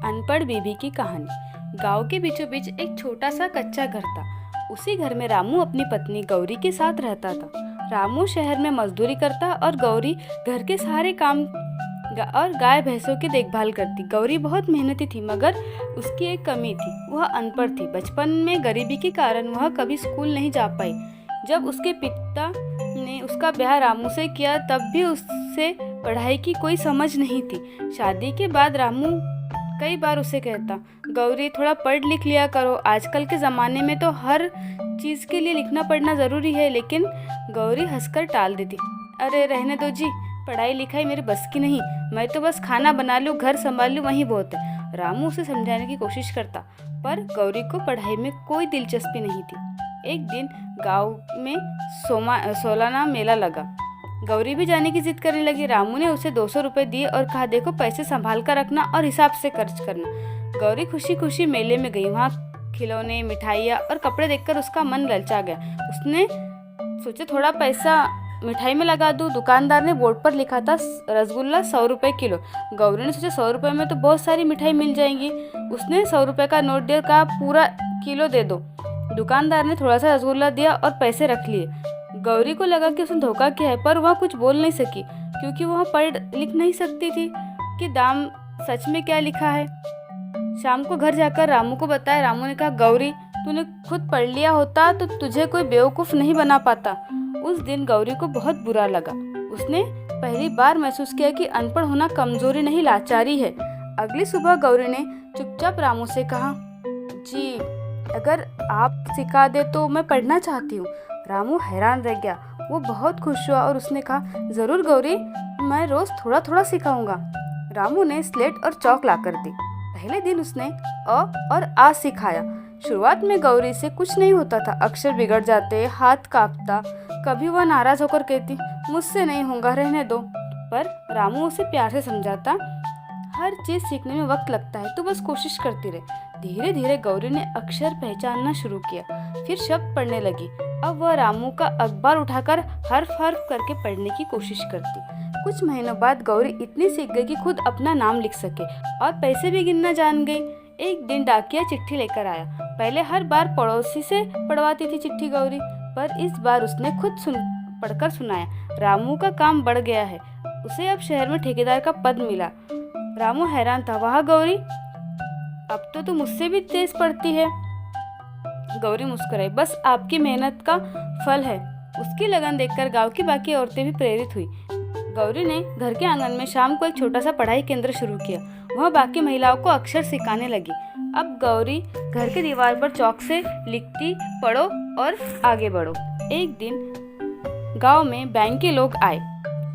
अनपढ़ बीबी की कहानी। गांव के बीचों बीच एक छोटा सा कच्चा घर था। उसी घर में रामू अपनी पत्नी गौरी के साथ रहता था। रामू शहर में मजदूरी करता और गौरी घर के सारे काम और गाय भैंसों की देखभाल करती। गौरी बहुत मेहनती थी, मगर उसकी एक कमी थी, वह अनपढ़ थी। बचपन में गरीबी के कारण वह कभी स्कूल नहीं जा पाई। जब उसके पिता ने उसका ब्याह रामू से किया, तब भी उससे पढ़ाई की कोई समझ नहीं थी। शादी के बाद रामू कई बार उसे कहता, गौरी थोड़ा पढ़ लिख लिया करो, आजकल के ज़माने में तो हर चीज़ के लिए लिखना पढ़ना ज़रूरी है। लेकिन गौरी हंसकर टाल देती, अरे रहने दो जी, पढ़ाई लिखाई मेरे बस की नहीं, मैं तो बस खाना बना लूँ, घर संभाल लूँ, वही बहुत है। रामू उसे समझाने की कोशिश करता, पर गौरी को पढ़ाई में कोई दिलचस्पी नहीं थी। एक दिन गांव में सोलाना मेला लगा। गौरी भी जाने की जिद करने लगी। रामू ने उसे 200 रुपये दिए और कहा, देखो पैसे संभाल कर रखना और हिसाब से खर्च करना। गौरी खुशी खुशी मेले में गई। वहाँ खिलौने, मिठाइयाँ और कपड़े देखकर उसका मन ललचा गया। उसने सोचा थोड़ा पैसा मिठाई में लगा दूँ। दुकानदार ने बोर्ड पर लिखा था रसगुल्ला 100 रुपये किलो। गौरी ने सोचा 100 रुपये में तो बहुत सारी मिठाई मिल जाएंगी। उसने 100 रुपये का नोट दिया, कहा पूरा किलो दे दो। दुकानदार ने थोड़ा सा रसगुल्ला दिया और पैसे रख लिए। गौरी को लगा कि उसने धोखा किया है, पर वह कुछ बोल नहीं सकी, क्योंकि वह पढ़ लिख नहीं सकती थी कि दाम सच में क्या लिखा है। शाम को घर जाकर रामू को बताया। रामू ने कहा, गौरी तूने खुद पढ़ लिया होता तो तुझे कोई बेवकूफ़ नहीं बना पाता। उस दिन गौरी को बहुत बुरा लगा। उसने पहली बार महसूस किया कि अनपढ़ होना कमजोरी नहीं, लाचारी है। अगली सुबह गौरी ने चुपचाप रामू से कहा, जी अगर आप सिखा दे तो मैं पढ़ना चाहती हूँ। रामू हैरान रह गया। वो बहुत खुश हुआ और उसने कहा, ज़रूर गौरी, मैं रोज़ थोड़ा थोड़ा सिखाऊंगा। रामू ने स्लेट और चौक ला कर दी। पहले दिन उसने अ और आ सिखाया। शुरुआत में गौरी से कुछ नहीं होता था। अक्षर बिगड़ जाते, हाथ कांपता, कभी वह नाराज होकर कहती, मुझसे नहीं होगा, रहने दो। पर रामू उसे प्यार से समझाता, हर चीज़ सीखने में वक्त लगता है, तू बस कोशिश करती रहे। धीरे धीरे गौरी ने अक्षर पहचानना शुरू किया, फिर शब्द पढ़ने लगी। अब वह रामू का अखबार उठाकर हर्फ हर्फ करके पढ़ने की कोशिश करती। कुछ महीनों बाद गौरी इतनी सीख गई कि खुद अपना नाम लिख सके और पैसे भी गिनना जान गई। एक दिन डाकिया चिट्ठी लेकर आया। पहले हर बार पड़ोसी से पढ़वाती थी चिट्ठी गौरी, पर इस बार उसने खुद पढ़कर सुनाया। रामू का काम बढ़ गया है, उसे अब शहर में ठेकेदार का पद मिला। रामू हैरान था, वाह गौरी, अब तो तू मुझसे भी तेज पढ़ती है। गौरी मुस्कुराई, बस आपकी मेहनत का फल है। उसकी लगन देखकर गांव की बाकी औरतें भी प्रेरित हुई। गौरी ने घर के आंगन में शाम को एक छोटा सा पढ़ाई केंद्र शुरू किया। वह बाकी महिलाओं को अक्षर सिखाने लगी। अब गौरी घर के दीवार पर चौक से लिखती, पढ़ो और आगे बढ़ो। एक दिन गांव में बैंक के लोग आए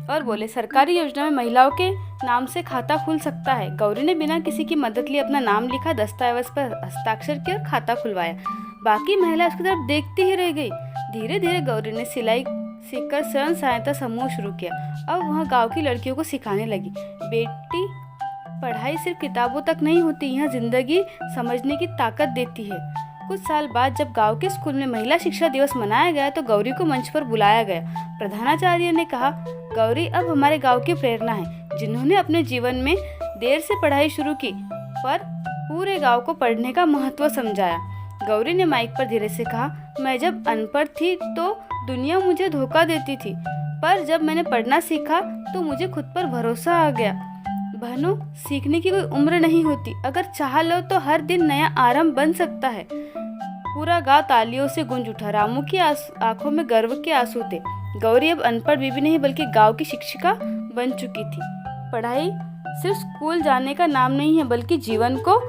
और बोले, सरकारी योजना में महिलाओं के नाम से खाता खुल सकता है। गौरी ने बिना किसी की मदद लिए अपना नाम लिखा, दस्तावेज पर हस्ताक्षर किया और खाता खुलवाया। बाकी महिला उसकी तरफ देखती ही रह गई। धीरे धीरे गौरी ने सिलाई सीखकर स्वयं सहायता समूह शुरू किया। अब वह गांव की लड़कियों को सिखाने लगी, बेटी पढ़ाई सिर्फ किताबों तक नहीं होती, यहाँ जिंदगी समझने की ताकत देती है। कुछ साल बाद जब गांव के स्कूल में महिला शिक्षा दिवस मनाया गया तो गौरी को मंच पर बुलाया गया। प्रधानाचार्य ने कहा, गौरी अब हमारे गांव की प्रेरणा है, जिन्होंने अपने जीवन में देर से पढ़ाई शुरू की पर पूरे गांव को पढ़ने का महत्व समझाया। गौरी ने माइक पर धीरे से कहा, मैं जब अनपढ़ थी तो दुनिया मुझे धोखा देती थी, पर जब मैंने पढ़ना सीखा तो मुझे खुद पर भरोसा आ गया। बहनों, सीखने की कोई उम्र नहीं होती, अगर चाह लो तो हर दिन नया आरंभ बन सकता है। पूरा गांव तालियों से गूंज उठा। रामू की आंखों में गर्व के आंसू थे। गौरी अब अनपढ़ बीबी नहीं बल्कि गांव की शिक्षिका बन चुकी थी। पढ़ाई सिर्फ स्कूल जाने का नाम नहीं है, बल्कि जीवन को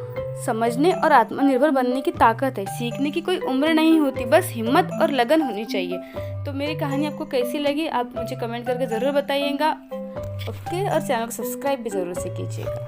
समझने और आत्मनिर्भर बनने की ताकत है। सीखने की कोई उम्र नहीं होती, बस हिम्मत और लगन होनी चाहिए। तो मेरी कहानी आपको कैसी लगी, आप मुझे कमेंट करके ज़रूर बताइएगा। ओके, और चैनल को सब्सक्राइब भी ज़रूर से कीजिएगा।